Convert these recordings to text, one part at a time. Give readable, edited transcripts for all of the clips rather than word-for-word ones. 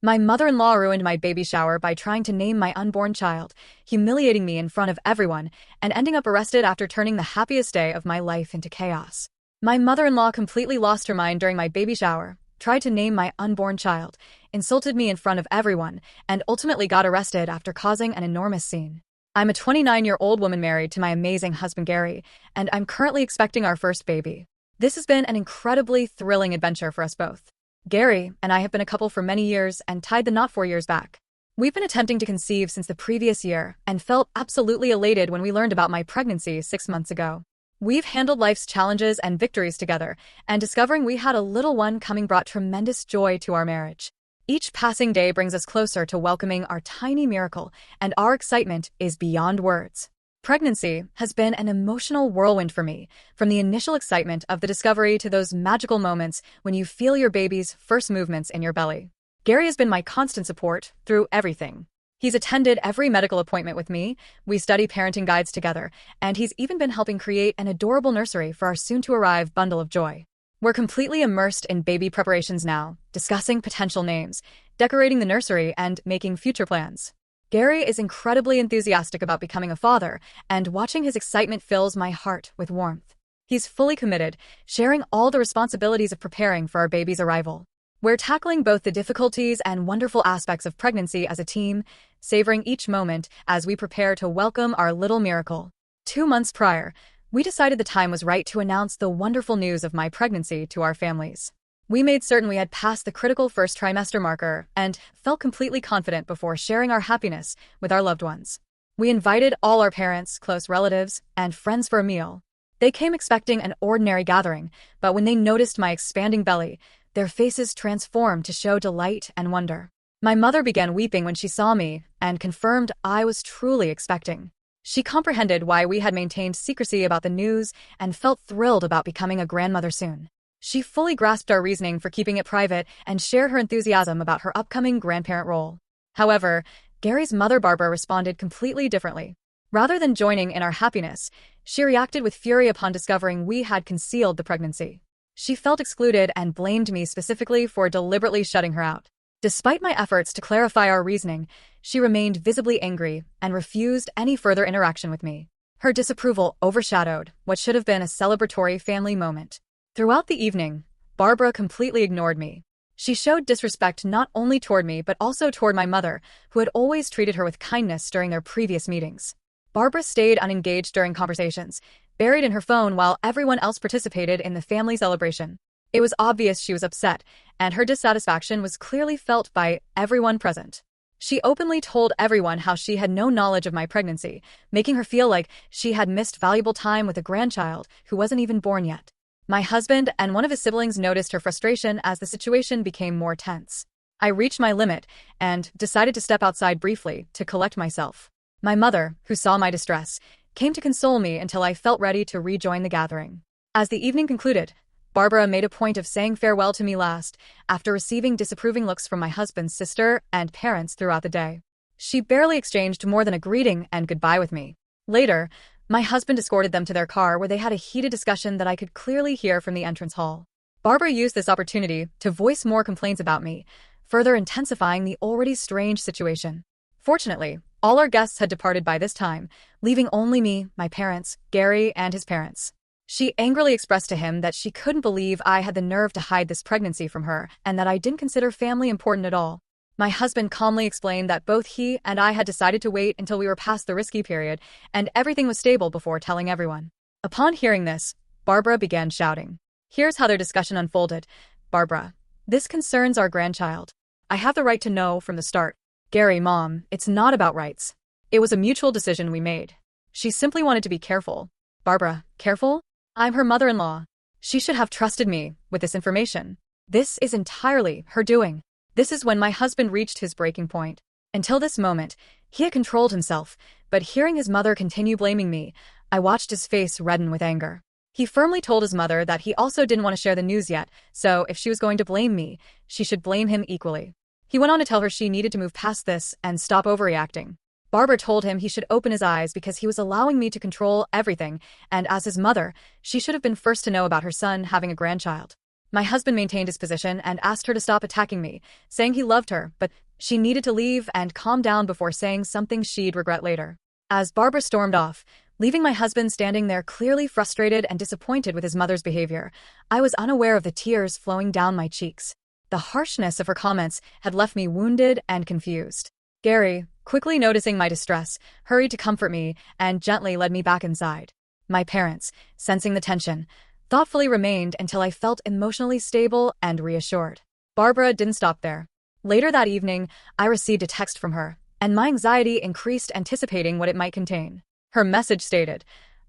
My mother-in-law ruined my baby shower by trying to name my unborn child, humiliating me in front of everyone, and ending up arrested after turning the happiest day of my life into chaos. My mother-in-law completely lost her mind during my baby shower, tried to name my unborn child, insulted me in front of everyone, and ultimately got arrested after causing an enormous scene. I'm a 29-year-old woman married to my amazing husband Gary, and I'm currently expecting our first baby. This has been an incredibly thrilling adventure for us both. Gary and I have been a couple for many years and tied the knot 4 years back. We've been attempting to conceive since the previous year and felt absolutely elated when we learned about my pregnancy 6 months ago. We've handled life's challenges and victories together, and discovering we had a little one coming brought tremendous joy to our marriage. Each passing day brings us closer to welcoming our tiny miracle, and our excitement is beyond words. Pregnancy has been an emotional whirlwind for me, from the initial excitement of the discovery to those magical moments when you feel your baby's first movements in your belly. Gary has been my constant support through everything. He's attended every medical appointment with me, we study parenting guides together, and he's even been helping create an adorable nursery for our soon-to-arrive bundle of joy. We're completely immersed in baby preparations now, discussing potential names, decorating the nursery, and making future plans. Gary is incredibly enthusiastic about becoming a father, and watching his excitement fills my heart with warmth. He's fully committed, sharing all the responsibilities of preparing for our baby's arrival. We're tackling both the difficulties and wonderful aspects of pregnancy as a team, savoring each moment as we prepare to welcome our little miracle. 2 months prior, we decided the time was right to announce the wonderful news of my pregnancy to our families. We made certain we had passed the critical first trimester marker and felt completely confident before sharing our happiness with our loved ones. We invited all our parents, close relatives, and friends for a meal. They came expecting an ordinary gathering, but when they noticed my expanding belly, their faces transformed to show delight and wonder. My mother began weeping when she saw me and confirmed I was truly expecting. She comprehended why we had maintained secrecy about the news and felt thrilled about becoming a grandmother soon. She fully grasped our reasoning for keeping it private and shared her enthusiasm about her upcoming grandparent role. However, Gary's mother Barbara responded completely differently. Rather than joining in our happiness, she reacted with fury upon discovering we had concealed the pregnancy. She felt excluded and blamed me specifically for deliberately shutting her out. Despite my efforts to clarify our reasoning, she remained visibly angry and refused any further interaction with me. Her disapproval overshadowed what should have been a celebratory family moment. Throughout the evening, Barbara completely ignored me. She showed disrespect not only toward me but also toward my mother, who had always treated her with kindness during their previous meetings. Barbara stayed unengaged during conversations, buried in her phone while everyone else participated in the family celebration. It was obvious she was upset, and her dissatisfaction was clearly felt by everyone present. She openly told everyone how she had no knowledge of my pregnancy, making her feel like she had missed valuable time with a grandchild who wasn't even born yet. My husband and one of his siblings noticed her frustration as the situation became more tense. I reached my limit and decided to step outside briefly to collect myself. My mother, who saw my distress, came to console me until I felt ready to rejoin the gathering. As the evening concluded, Barbara made a point of saying farewell to me last, after receiving disapproving looks from my husband's sister and parents throughout the day. She barely exchanged more than a greeting and goodbye with me. Later, my husband escorted them to their car where they had a heated discussion that I could clearly hear from the entrance hall. Barbara used this opportunity to voice more complaints about me, further intensifying the already strange situation. Fortunately, all our guests had departed by this time, leaving only me, my parents, Gary, and his parents. She angrily expressed to him that she couldn't believe I had the nerve to hide this pregnancy from her and that I didn't consider family important at all. My husband calmly explained that both he and I had decided to wait until we were past the risky period and everything was stable before telling everyone. Upon hearing this, Barbara began shouting. Here's how their discussion unfolded. Barbara, this concerns our grandchild. I have the right to know from the start. Gary, Mom, it's not about rights. It was a mutual decision we made. She simply wanted to be careful. Barbara, careful? I'm her mother-in-law. She should have trusted me with this information. This is entirely her doing. This is when my husband reached his breaking point. Until this moment, he had controlled himself, but hearing his mother continue blaming me, I watched his face redden with anger. He firmly told his mother that he also didn't want to share the news yet, so if she was going to blame me, she should blame him equally. He went on to tell her she needed to move past this and stop overreacting. Barbara told him he should open his eyes because he was allowing me to control everything, and as his mother, she should have been first to know about her son having a grandchild. My husband maintained his position and asked her to stop attacking me, saying he loved her, but she needed to leave and calm down before saying something she'd regret later. As Barbara stormed off, leaving my husband standing there clearly frustrated and disappointed with his mother's behavior, I was unaware of the tears flowing down my cheeks. The harshness of her comments had left me wounded and confused. Gary, quickly noticing my distress, hurried to comfort me and gently led me back inside. My parents, sensing the tension, thoughtfully remained until I felt emotionally stable and reassured. Barbara didn't stop there. Later that evening, I received a text from her, and my anxiety increased anticipating what it might contain. Her message stated,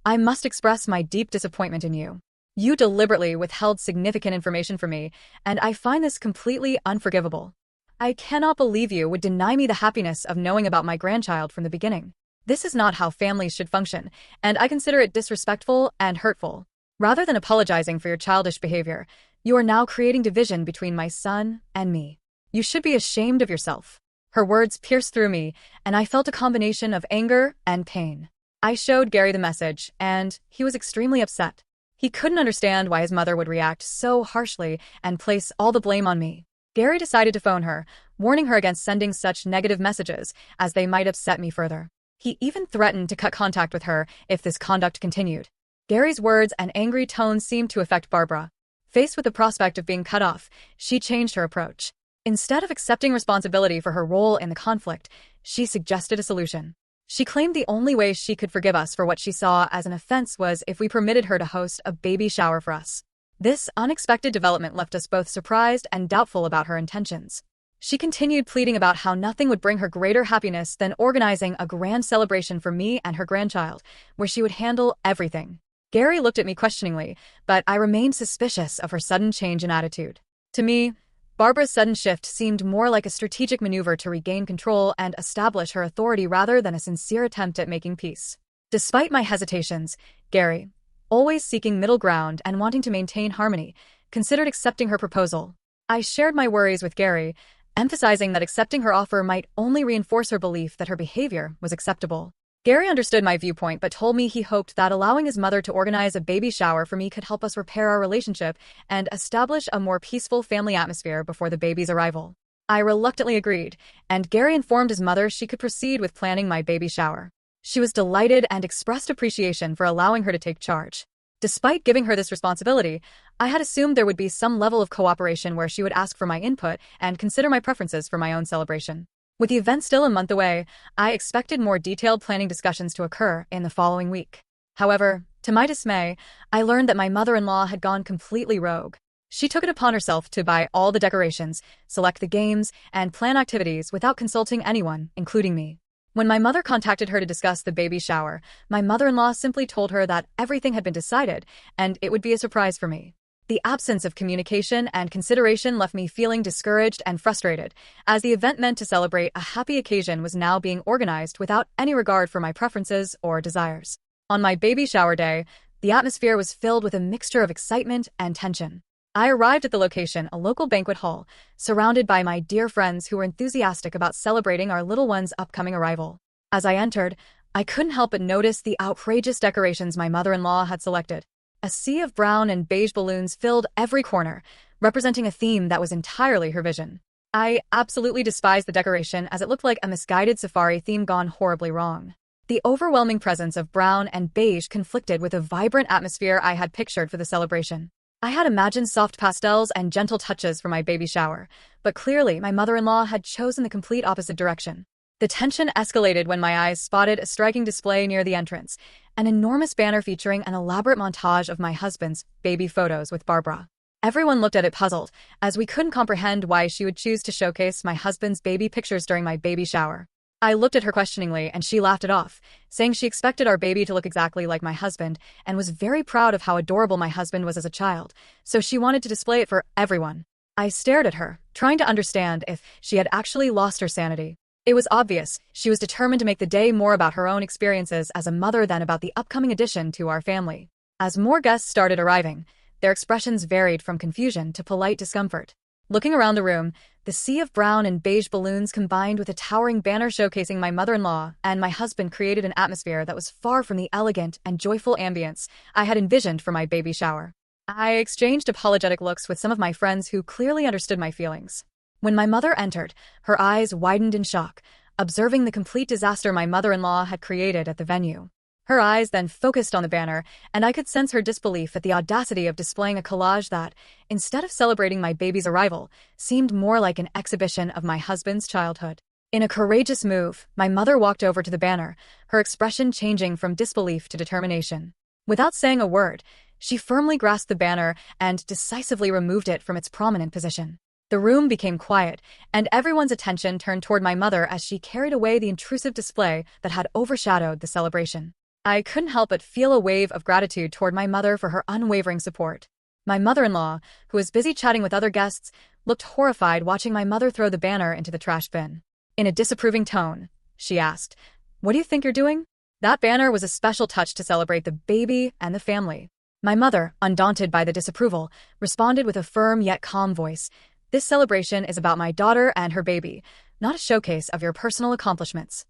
"I must express my deep disappointment in you. You deliberately withheld significant information from me, and I find this completely unforgivable. I cannot believe you would deny me the happiness of knowing about my grandchild from the beginning. This is not how families should function, and I consider it disrespectful and hurtful. Rather than apologizing for your childish behavior, you are now creating division between my son and me. You should be ashamed of yourself." Her words pierced through me, and I felt a combination of anger and pain. I showed Gary the message, and he was extremely upset. He couldn't understand why his mother would react so harshly and place all the blame on me. Gary decided to phone her, warning her against sending such negative messages, as they might upset me further. He even threatened to cut contact with her if this conduct continued. Gary's words and angry tone seemed to affect Barbara. Faced with the prospect of being cut off, she changed her approach. Instead of accepting responsibility for her role in the conflict, she suggested a solution. She claimed the only way she could forgive us for what she saw as an offense was if we permitted her to host a baby shower for us. This unexpected development left us both surprised and doubtful about her intentions. She continued pleading about how nothing would bring her greater happiness than organizing a grand celebration for me and her grandchild, where she would handle everything. Gary looked at me questioningly, but I remained suspicious of her sudden change in attitude. To me, Barbara's sudden shift seemed more like a strategic maneuver to regain control and establish her authority rather than a sincere attempt at making peace. Despite my hesitations, Gary, always seeking middle ground and wanting to maintain harmony, considered accepting her proposal. I shared my worries with Gary, emphasizing that accepting her offer might only reinforce her belief that her behavior was acceptable. Gary understood my viewpoint but told me he hoped that allowing his mother to organize a baby shower for me could help us repair our relationship and establish a more peaceful family atmosphere before the baby's arrival. I reluctantly agreed, and Gary informed his mother she could proceed with planning my baby shower. She was delighted and expressed appreciation for allowing her to take charge. Despite giving her this responsibility, I had assumed there would be some level of cooperation where she would ask for my input and consider my preferences for my own celebration. With the event still a month away, I expected more detailed planning discussions to occur in the following week. However, to my dismay, I learned that my mother-in-law had gone completely rogue. She took it upon herself to buy all the decorations, select the games, and plan activities without consulting anyone, including me. When my mother contacted her to discuss the baby shower, my mother-in-law simply told her that everything had been decided, and it would be a surprise for me. The absence of communication and consideration left me feeling discouraged and frustrated, as the event meant to celebrate a happy occasion was now being organized without any regard for my preferences or desires. On my baby shower day, the atmosphere was filled with a mixture of excitement and tension. I arrived at the location, a local banquet hall, surrounded by my dear friends who were enthusiastic about celebrating our little one's upcoming arrival. As I entered, I couldn't help but notice the outrageous decorations my mother-in-law had selected. A sea of brown and beige balloons filled every corner, representing a theme that was entirely her vision. I absolutely despised the decoration as it looked like a misguided safari theme gone horribly wrong. The overwhelming presence of brown and beige conflicted with the vibrant atmosphere I had pictured for the celebration. I had imagined soft pastels and gentle touches for my baby shower, but clearly my mother-in-law had chosen the complete opposite direction. The tension escalated when my eyes spotted a striking display near the entrance, an enormous banner featuring an elaborate montage of my husband's baby photos with Barbara. Everyone looked at it puzzled, as we couldn't comprehend why she would choose to showcase my husband's baby pictures during my baby shower. I looked at her questioningly and she laughed it off, saying she expected our baby to look exactly like my husband and was very proud of how adorable my husband was as a child, so she wanted to display it for everyone. I stared at her, trying to understand if she had actually lost her sanity. It was obvious she was determined to make the day more about her own experiences as a mother than about the upcoming addition to our family. As more guests started arriving, their expressions varied from confusion to polite discomfort. Looking around the room, the sea of brown and beige balloons combined with a towering banner showcasing my mother-in-law and my husband created an atmosphere that was far from the elegant and joyful ambience I had envisioned for my baby shower. I exchanged apologetic looks with some of my friends who clearly understood my feelings. When my mother entered, her eyes widened in shock, observing the complete disaster my mother-in-law had created at the venue. Her eyes then focused on the banner, and I could sense her disbelief at the audacity of displaying a collage that, instead of celebrating my baby's arrival, seemed more like an exhibition of my husband's childhood. In a courageous move, my mother walked over to the banner, her expression changing from disbelief to determination. Without saying a word, she firmly grasped the banner and decisively removed it from its prominent position. The room became quiet, and everyone's attention turned toward my mother as she carried away the intrusive display that had overshadowed the celebration. I couldn't help but feel a wave of gratitude toward my mother for her unwavering support. My mother-in-law, who was busy chatting with other guests, looked horrified watching my mother throw the banner into the trash bin. In a disapproving tone, she asked, "What do you think you're doing?" That banner was a special touch to celebrate the baby and the family. My mother, undaunted by the disapproval, responded with a firm yet calm voice, "This celebration is about my daughter and her baby, not a showcase of your personal accomplishments."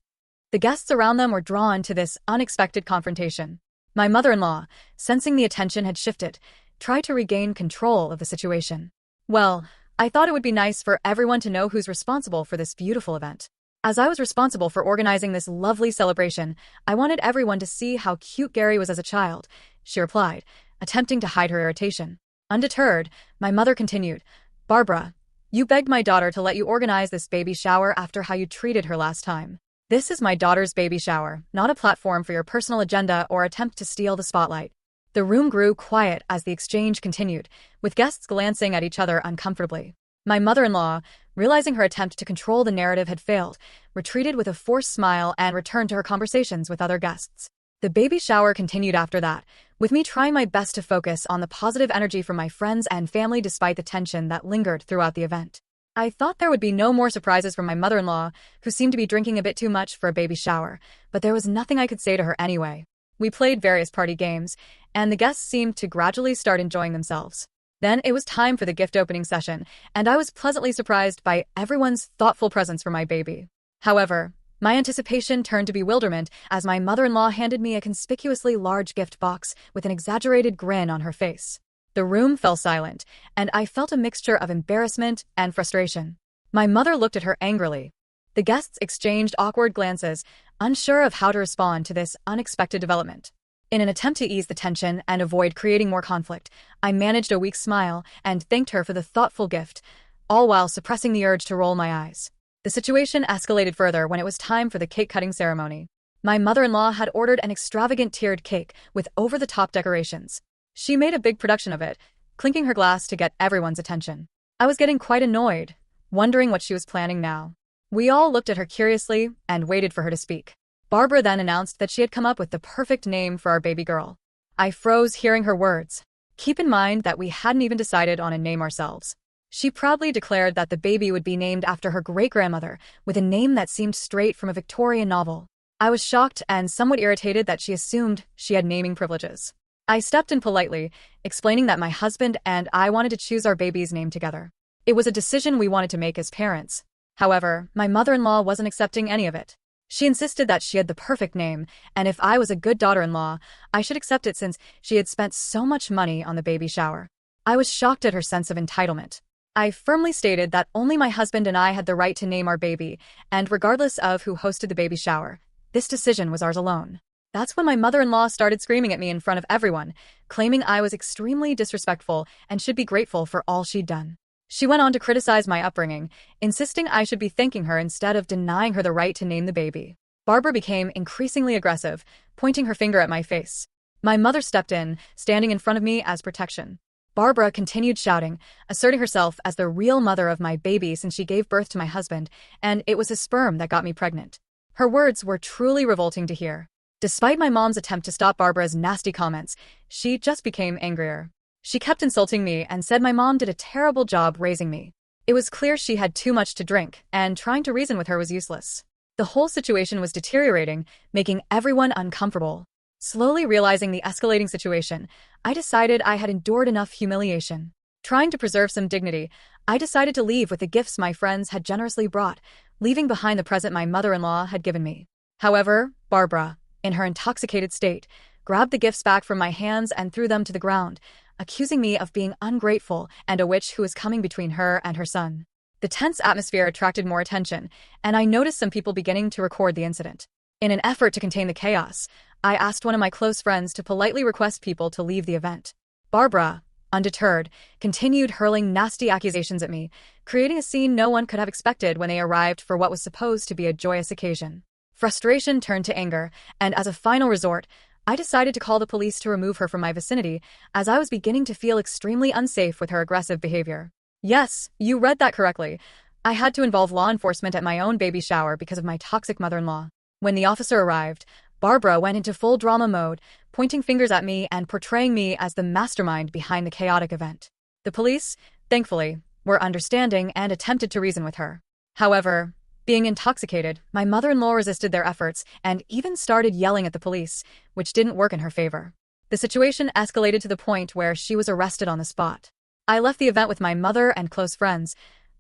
The guests around them were drawn to this unexpected confrontation. My mother-in-law, sensing the attention had shifted, tried to regain control of the situation. "Well, I thought it would be nice for everyone to know who's responsible for this beautiful event. As I was responsible for organizing this lovely celebration, I wanted everyone to see how cute Gary was as a child," she replied, attempting to hide her irritation. Undeterred, my mother continued, "Barbara, you begged my daughter to let you organize this baby shower after how you treated her last time. This is my daughter's baby shower, not a platform for your personal agenda or attempt to steal the spotlight." The room grew quiet as the exchange continued, with guests glancing at each other uncomfortably. My mother-in-law, realizing her attempt to control the narrative had failed, retreated with a forced smile and returned to her conversations with other guests. The baby shower continued after that, with me trying my best to focus on the positive energy from my friends and family despite the tension that lingered throughout the event. I thought there would be no more surprises from my mother-in-law, who seemed to be drinking a bit too much for a baby shower, but there was nothing I could say to her anyway. We played various party games, and the guests seemed to gradually start enjoying themselves. Then it was time for the gift opening session, and I was pleasantly surprised by everyone's thoughtful presents for my baby. However, my anticipation turned to bewilderment as my mother-in-law handed me a conspicuously large gift box with an exaggerated grin on her face. The room fell silent, and I felt a mixture of embarrassment and frustration. My mother looked at her angrily. The guests exchanged awkward glances, unsure of how to respond to this unexpected development. In an attempt to ease the tension and avoid creating more conflict, I managed a weak smile and thanked her for the thoughtful gift, all while suppressing the urge to roll my eyes. The situation escalated further when it was time for the cake-cutting ceremony. My mother-in-law had ordered an extravagant tiered cake with over-the-top decorations. She made a big production of it, clinking her glass to get everyone's attention. I was getting quite annoyed, wondering what she was planning now. We all looked at her curiously and waited for her to speak. Barbara then announced that she had come up with the perfect name for our baby girl. I froze hearing her words. Keep in mind that we hadn't even decided on a name ourselves. She proudly declared that the baby would be named after her great-grandmother, with a name that seemed straight from a Victorian novel. I was shocked and somewhat irritated that she assumed she had naming privileges. I stepped in politely, explaining that my husband and I wanted to choose our baby's name together. It was a decision we wanted to make as parents. However, my mother-in-law wasn't accepting any of it. She insisted that she had the perfect name, and if I was a good daughter-in-law, I should accept it since she had spent so much money on the baby shower. I was shocked at her sense of entitlement. I firmly stated that only my husband and I had the right to name our baby, and regardless of who hosted the baby shower, this decision was ours alone. That's when my mother-in-law started screaming at me in front of everyone, claiming I was extremely disrespectful and should be grateful for all she'd done. She went on to criticize my upbringing, insisting I should be thanking her instead of denying her the right to name the baby. Barbara became increasingly aggressive, pointing her finger at my face. My mother stepped in, standing in front of me as protection. Barbara continued shouting, asserting herself as the real mother of my baby since she gave birth to my husband, and it was his sperm that got me pregnant. Her words were truly revolting to hear. Despite my mom's attempt to stop Barbara's nasty comments, she just became angrier. She kept insulting me and said my mom did a terrible job raising me. It was clear she had too much to drink, and trying to reason with her was useless. The whole situation was deteriorating, making everyone uncomfortable. Slowly realizing the escalating situation, I decided I had endured enough humiliation. Trying to preserve some dignity, I decided to leave with the gifts my friends had generously brought, leaving behind the present my mother-in-law had given me. However, Barbara, in her intoxicated state, grabbed the gifts back from my hands and threw them to the ground, accusing me of being ungrateful and a witch who was coming between her and her son. The tense atmosphere attracted more attention, and I noticed some people beginning to record the incident. In an effort to contain the chaos, I asked one of my close friends to politely request people to leave the event. Barbara, undeterred, continued hurling nasty accusations at me, creating a scene no one could have expected when they arrived for what was supposed to be a joyous occasion. Frustration turned to anger, and as a final resort, I decided to call the police to remove her from my vicinity, as I was beginning to feel extremely unsafe with her aggressive behavior. Yes, you read that correctly. I had to involve law enforcement at my own baby shower because of my toxic mother-in-law. When the officer arrived, Barbara went into full drama mode, pointing fingers at me and portraying me as the mastermind behind the chaotic event. The police, thankfully, were understanding and attempted to reason with her. However, being intoxicated, my mother-in-law resisted their efforts and even started yelling at the police, which didn't work in her favor. The situation escalated to the point where she was arrested on the spot. I left the event with my mother and close friends,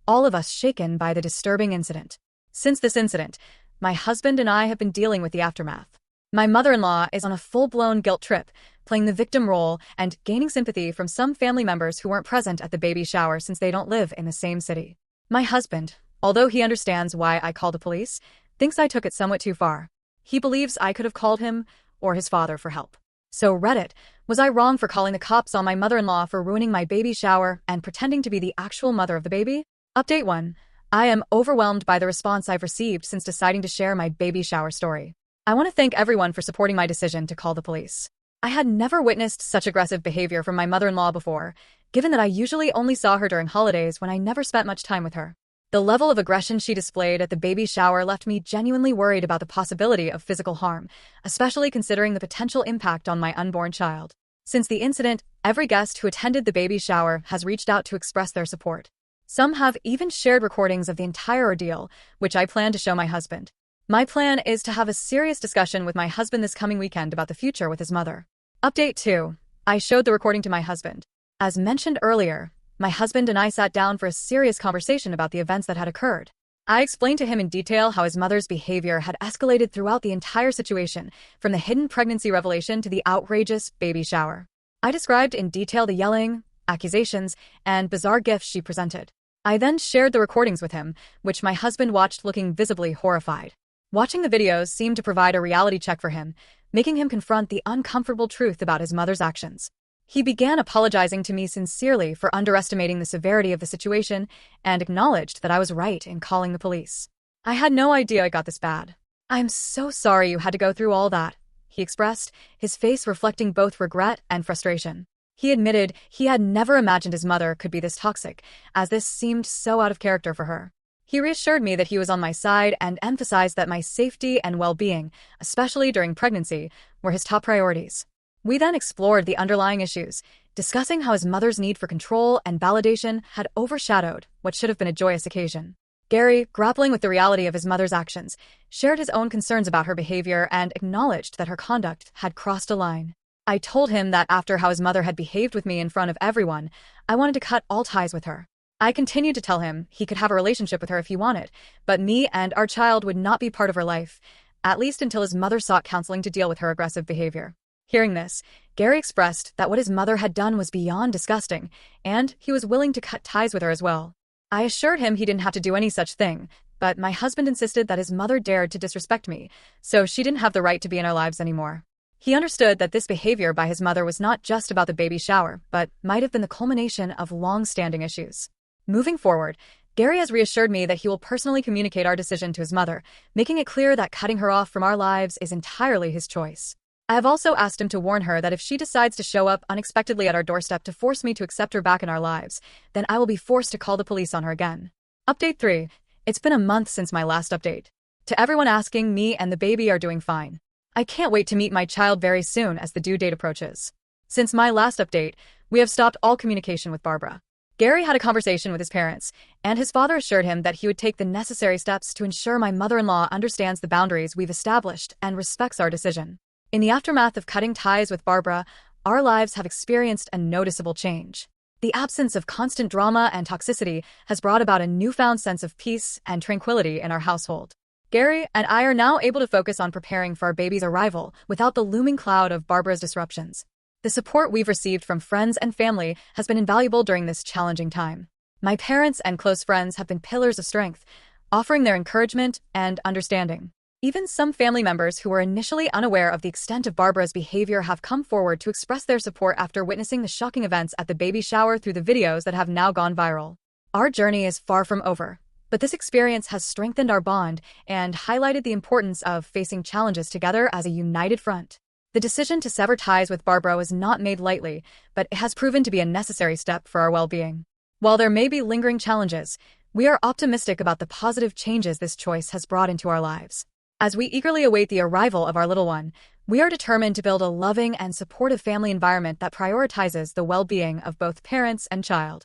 all of us shaken by the disturbing incident. Since this incident, my husband and I have been dealing with the aftermath. My mother-in-law is on a full-blown guilt trip, playing the victim role and gaining sympathy from some family members who weren't present at the baby shower since they don't live in the same city. My husband, although he understands why I called the police, thinks I took it somewhat too far. He believes I could have called him or his father for help. So Reddit, was I wrong for calling the cops on my mother-in-law for ruining my baby shower and pretending to be the actual mother of the baby? Update 1. I am overwhelmed by the response I've received since deciding to share my baby shower story. I want to thank everyone for supporting my decision to call the police. I had never witnessed such aggressive behavior from my mother-in-law before, given that I usually only saw her during holidays when I never spent much time with her. The level of aggression she displayed at the baby shower left me genuinely worried about the possibility of physical harm, especially considering the potential impact on my unborn child. Since the incident, every guest who attended the baby shower has reached out to express their support. Some have even shared recordings of the entire ordeal, which I plan to show my husband. My plan is to have a serious discussion with my husband this coming weekend about the future with his mother. Update 2. I showed the recording to my husband. As mentioned earlier, my husband and I sat down for a serious conversation about the events that had occurred. I explained to him in detail how his mother's behavior had escalated throughout the entire situation, from the hidden pregnancy revelation to the outrageous baby shower. I described in detail the yelling, accusations, and bizarre gifts she presented. I then shared the recordings with him, which my husband watched looking visibly horrified. Watching the videos seemed to provide a reality check for him, making him confront the uncomfortable truth about his mother's actions. He began apologizing to me sincerely for underestimating the severity of the situation and acknowledged that I was right in calling the police. I had no idea it got this bad. "I'm so sorry you had to go through all that," he expressed, his face reflecting both regret and frustration. He admitted he had never imagined his mother could be this toxic, as this seemed so out of character for her. He reassured me that he was on my side and emphasized that my safety and well-being, especially during pregnancy, were his top priorities. We then explored the underlying issues, discussing how his mother's need for control and validation had overshadowed what should have been a joyous occasion. Gary, grappling with the reality of his mother's actions, shared his own concerns about her behavior and acknowledged that her conduct had crossed a line. I told him that after how his mother had behaved with me in front of everyone, I wanted to cut all ties with her. I continued to tell him he could have a relationship with her if he wanted, but me and our child would not be part of her life, at least until his mother sought counseling to deal with her aggressive behavior. Hearing this, Gary expressed that what his mother had done was beyond disgusting, and he was willing to cut ties with her as well. I assured him he didn't have to do any such thing, but my husband insisted that his mother dared to disrespect me, so she didn't have the right to be in our lives anymore. He understood that this behavior by his mother was not just about the baby shower, but might have been the culmination of long-standing issues. Moving forward, Gary has reassured me that he will personally communicate our decision to his mother, making it clear that cutting her off from our lives is entirely his choice. I have also asked him to warn her that if she decides to show up unexpectedly at our doorstep to force me to accept her back in our lives, then I will be forced to call the police on her again. Update 3. It's been a month since my last update. To everyone asking, me and the baby are doing fine. I can't wait to meet my child very soon as the due date approaches. Since my last update, we have stopped all communication with Barbara. Gary had a conversation with his parents, and his father assured him that he would take the necessary steps to ensure my mother-in-law understands the boundaries we've established and respects our decision. In the aftermath of cutting ties with Barbara, our lives have experienced a noticeable change. The absence of constant drama and toxicity has brought about a newfound sense of peace and tranquility in our household. Gary and I are now able to focus on preparing for our baby's arrival without the looming cloud of Barbara's disruptions. The support we've received from friends and family has been invaluable during this challenging time. My parents and close friends have been pillars of strength, offering their encouragement and understanding. Even some family members who were initially unaware of the extent of Barbara's behavior have come forward to express their support after witnessing the shocking events at the baby shower through the videos that have now gone viral. Our journey is far from over, but this experience has strengthened our bond and highlighted the importance of facing challenges together as a united front. The decision to sever ties with Barbara was not made lightly, but it has proven to be a necessary step for our well-being. While there may be lingering challenges, we are optimistic about the positive changes this choice has brought into our lives. As we eagerly await the arrival of our little one, we are determined to build a loving and supportive family environment that prioritizes the well-being of both parents and child.